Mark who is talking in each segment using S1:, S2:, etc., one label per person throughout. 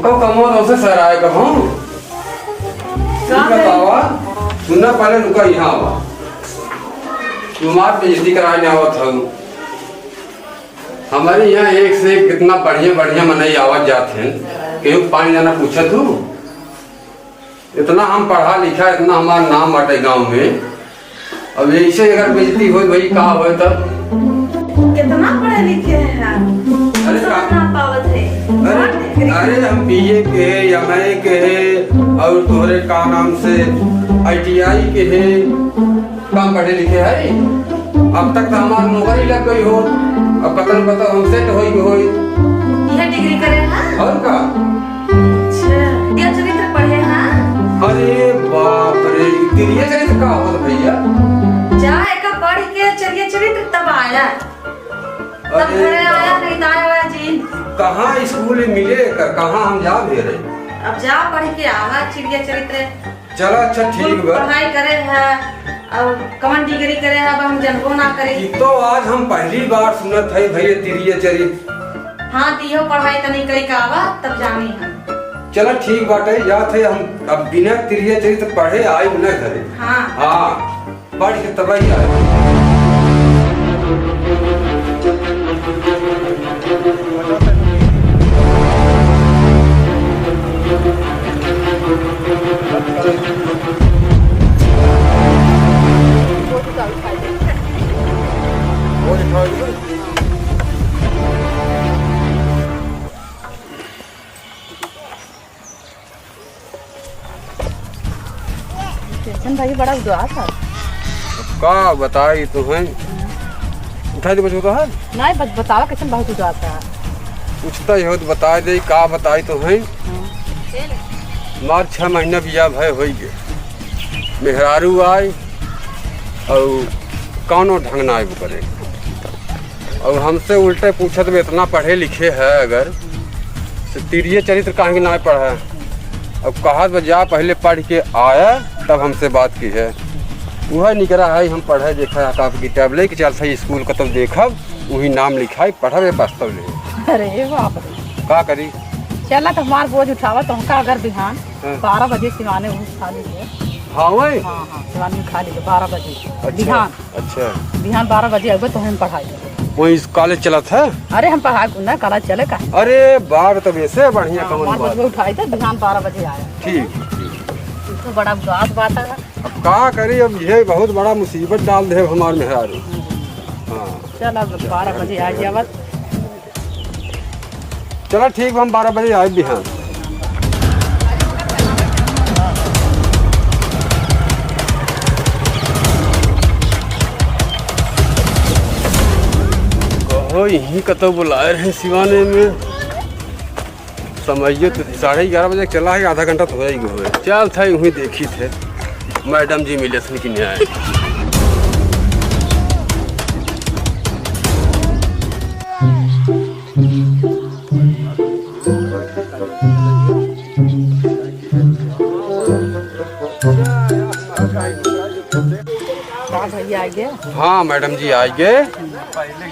S1: कब कमो तो से सर आए कब हम बतावा सुनना पहले रुका यहाँ आवा तुम्हार बेइज्जती कराने आवत हम हमारे यहाँ एक से एक कितना बढ़िया बढ़िया मनई आवत जाते हैं क्यों पानी जाना पूछत हूँ इतना हम पढ़ा लिखा इतना हमारा नाम बाटे गांव में अब ऐसे अगर बेइज्जती हो भाई का हो तब
S2: कितना पढ़े लिखे हैं
S1: अरे
S2: पावत है
S1: अरे हम बीए के है एमए के है और तोहरे का नाम से ITI के है कम पढ़े लिखे है अब तक तो हमारा नौकरी लग गई हो अब कतन पता हम सेट होई
S2: यह डिग्री करे हैं
S1: और का
S2: अच्छा ये चरित्र पढ़े हैं
S1: अरे बाप रे तिरिया चरित्र का होत भैया
S2: जा एक पढ़ के चलिए चरित्र तब आया तब घरे आया नहीं तो आया जी
S1: कहाँ स्कूल में मिले कर कहाँ हम जा भी रहे
S2: अब जा पढ़ के आवा चिड़िया चरित्र
S1: चलो अच्छा ठीक बा
S2: पढ़ाई करे है और कौन डिग्री करे है अब हम जनबो ना करे
S1: तो आज हम पहली बार सुनत है भैया तिरिया चरित्र
S2: हाँ दियो पढ़ाई तनी करी का आवा तब जानी हम
S1: चलो ठीक बाटे याद है हम अब बिना तिरिया चरित्र पढ़े आए न घरे
S2: हाँ
S1: पढ़ के तब ही आए
S3: भाई बड़ा उदास है
S1: का बताई तो है उठा दे बचो तो है
S3: नहीं बतावा कैसे बहुत उदास है
S1: पूछता ही हो तो बता दे का बताई तो है मार 6 महीना बिया भय हो गए मेहरारू आए और कौनो ढंग ना आए करे और हमसे उल्टे पूछत में इतना पढ़े लिखे है अगर तो तिरिया चरित्र कहीं ना पढ़ा अब कहा जा पहले पढ़ के आया तब हमसे बात की है वह निकला है हम पढ़े देखा काफी किताब ले के चलता स्कूल का तब देखब वही नाम लिखाई पढ़े वास्तव ले
S3: अरे बाप रे
S1: का करी
S3: चला तो हमार बोझ उठावा तो हमका अगर बिहान 12 बजे सिवाने खा लीजिए
S1: हाँ वही
S3: हाँ सिवाने खा लीजिए 12 बजे
S1: अच्छा,
S3: बिहान
S1: अच्छा
S3: बिहान 12 बजे आएगा तो हम पढ़ाई
S1: वही कॉलेज चला था
S3: अरे हम पढ़ाई ना कॉलेज चले का
S1: अरे बार तब ऐसे बढ़िया कमल बात
S3: उठाई थे बिहान 12 बजे आया
S1: ठीक
S3: तो बड़ा उदास बात है
S1: अब का करी अब ये बहुत बड़ा मुसीबत डाल दे हमार मेहरारू हाँ
S3: चल अब 12 बजे आ जावा
S1: चलो ठीक हम 12 बजे आए बिहान कहो यहीं कतो बुलाए रहे सिवाने में समझिए तो 11:30 बजे चला है आधा घंटा तो हो जाएगी चल था यूँ ही देखी थे मैडम जी मिले थे कि न्याय
S3: भैया आ गए
S1: हाँ मैडम जी आ गए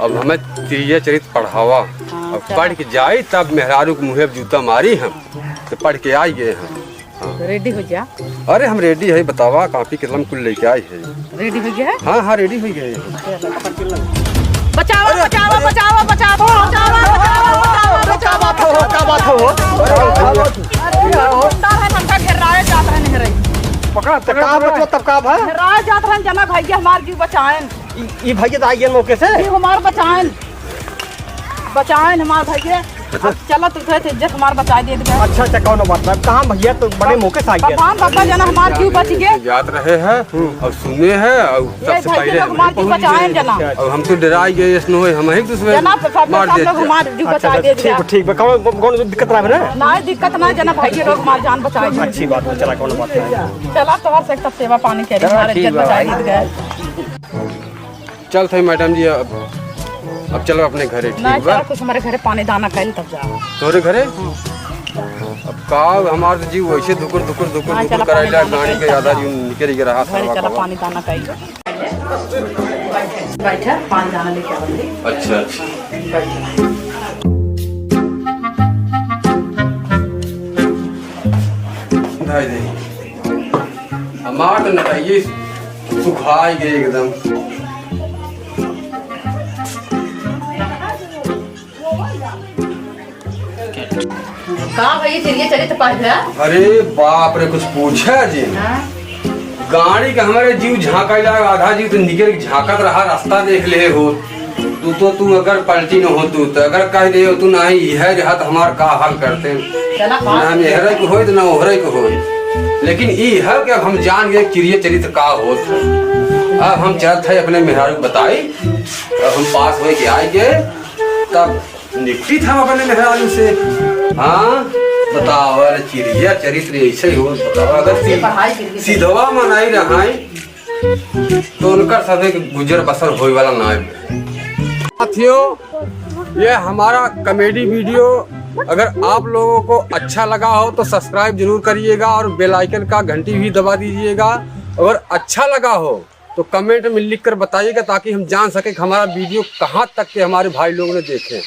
S1: अब हमें तिरिया चरित्र पढ़ावा अब पढ़ के जाए तब मेहरारू के मुँह जूता मारी हम तो पढ़ के आ गए हम
S3: तो रेडी हो जा
S1: अरे हम रेडी है बतावा काफी कलम कुल लेके आए है
S3: रेडी हो गया
S1: हाँ हाँ रेडी हो गए
S3: बचाओ बचाओ बचाओ बचाओ
S4: पकड़ा तब का भाई
S3: जना भैया हमार जीव बचाएन
S4: ये भैया तो आई मौके से
S3: जीव हमार बचाएन हमार भैया चलो तू थे इज्जत हमार बचा दे दे
S4: अच्छा अच्छा कौन बात है कहाँ भैया तो बड़े मौके से आई है
S3: भगवान बाबा जना हमार जीव बच गए
S1: याद रहे हैं और सुने हैं और सबसे पहले
S3: हमार जीव बचाएन जना
S1: और हम तो डराई गए इसनो हम एक दूसरे
S3: जना मार दे हमार जीव बचा दे दे
S4: ठीक है कौन दिक्कत ना है
S3: ना दिक्कत ना जना भैया लोग हमार जान बचाए
S4: अच्छी बात है चला कौन बात है
S3: चला तोहर से एक सेवा पानी करे हमारे इज्जत बचाए दे
S1: चल थे मैडम जी अब चलो अपने घरे
S3: ना
S1: ठीक बा
S3: चला कुछ हमारे घरे पानी दाना खाइल तब जा
S1: तोरे घरे अब का हमार तो जीव वैसे धुकुर कराइला गाड़ी के ज्यादा जीव निकल रहा
S3: घरे चला पानी दाना खाइल बैठा पानी दाना लेके आवली
S1: अच्छा दिखाई दे। हमार तो नटाइए सुखाई गए एकदम।
S3: कहाँ भैया चलिए चलिए तो पास है।
S1: अरे बाप रे, कुछ पूछा जी। गाड़ी का हमारे जीव झाँका जाए, आधा जीव तो निकल झाँकत रहा, रास्ता देख ले हो तू अगर पलटी न हो तो अगर कह दे तू नहीं यह रहा तो हमार का हाल करते ना मेहरे को हो ना ओहरे को हो। लेकिन ये है कि अब हम जान गए चिड़िया चरित्र का होत है। अब हम चलते है अपने मेहरारू बताई, अब हम पास हो के आए गए तब निपटी था अपने मेहरारू से। हाँ बताओ, अरे चिड़िया चरित्र ऐसे ही हो। बताओ अगर सीधवा मनाई रहा तो उनका सभी गुजर बसर होए वाला ना है। साथियों, ये हमारा कॉमेडी वीडियो अगर आप लोगों को अच्छा लगा हो तो सब्सक्राइब जरूर करिएगा और बेल आइकन का घंटी भी दबा दीजिएगा। अगर अच्छा लगा हो तो कमेंट में लिख कर बताइएगा ताकि हम जान सके कि हमारा वीडियो कहाँ तक के हमारे भाई लोग ने देखे।